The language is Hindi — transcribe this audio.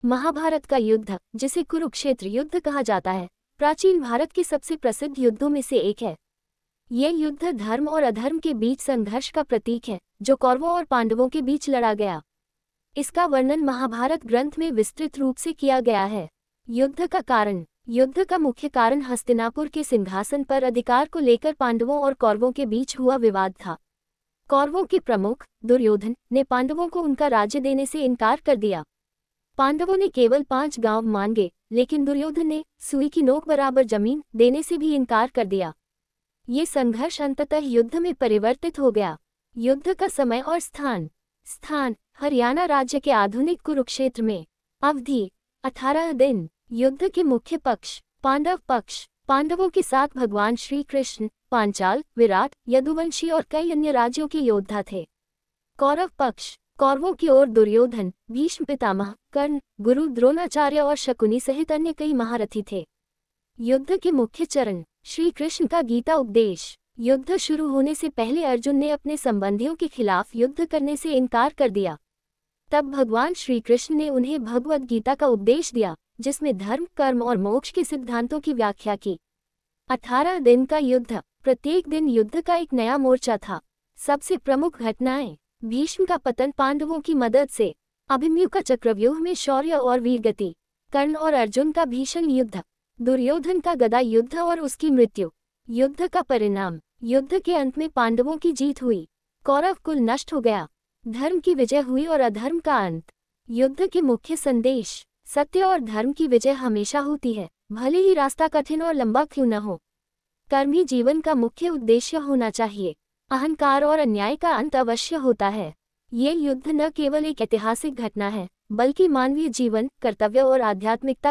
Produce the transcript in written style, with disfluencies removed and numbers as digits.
महाभारत का युद्ध, जिसे कुरुक्षेत्र युद्ध कहा जाता है, प्राचीन भारत के सबसे प्रसिद्ध युद्धों में से एक है। यह युद्ध धर्म और अधर्म के बीच संघर्ष का प्रतीक है, जो कौरवों और पांडवों के बीच लड़ा गया। इसका वर्णन महाभारत ग्रंथ में विस्तृत रूप से किया गया है। युद्ध का कारण। युद्ध का मुख्य कारण हस्तिनापुर के सिंहासन पर अधिकार को लेकर पांडवों और कौरवों के बीच हुआ विवाद था। कौरवों के प्रमुख दुर्योधन ने पांडवों को उनका राज्य देने से इनकार कर दिया। पांडवों ने केवल 5 गांव मांगे, लेकिन दुर्योधन ने सुई की नोक बराबर जमीन देने से भी इनकार कर दिया। ये संघर्ष अंततः युद्ध में परिवर्तित हो गया। युद्ध का समय और स्थान हरियाणा राज्य के आधुनिक कुरुक्षेत्र में। अवधि 18 दिन। युद्ध के मुख्य पक्ष। पांडव पक्ष। पांडवों के साथ भगवान श्री कृष्ण, पांचाल, विराट, यदुवंशी और कई अन्य राज्यों के योद्धा थे। कौरव पक्ष। कौरवों की ओर दुर्योधन, भीष्म पितामह, कर्ण, गुरु द्रोणाचार्य और शकुनी सहित अन्य कई महारथी थे। युद्ध के मुख्य चरण। श्री कृष्ण का गीता उपदेश। युद्ध शुरू होने से पहले अर्जुन ने अपने संबंधियों के खिलाफ युद्ध करने से इनकार कर दिया। तब भगवान श्री कृष्ण ने उन्हें भगवद गीता का उपदेश दिया, जिसमें धर्म, कर्म और मोक्ष के सिद्धांतों की व्याख्या की। 18 दिन का युद्ध। प्रत्येक दिन युद्ध का एक नया मोर्चा था। सबसे प्रमुख घटनाएं। भीष्म का पतन पांडवों की मदद से। अभिमन्यु का चक्रव्यूह में शौर्य और वीरगति। कर्ण और अर्जुन का भीषण युद्ध। दुर्योधन का गदा युद्ध और उसकी मृत्यु। युद्ध का परिणाम। युद्ध के अंत में पांडवों की जीत हुई। कौरव कुल नष्ट हो गया। धर्म की विजय हुई और अधर्म का अंत। युद्ध के मुख्य संदेश। सत्य और धर्म की विजय हमेशा होती है, भले ही रास्ता कठिन और लंबा क्यों न हो। कर्म ही जीवन का मुख्य उद्देश्य होना चाहिए। अहंकार और अन्याय का अंत अवश्य होता है। ये युद्ध न केवल एक ऐतिहासिक घटना है, बल्कि मानवीय जीवन, कर्तव्य और आध्यात्मिकता का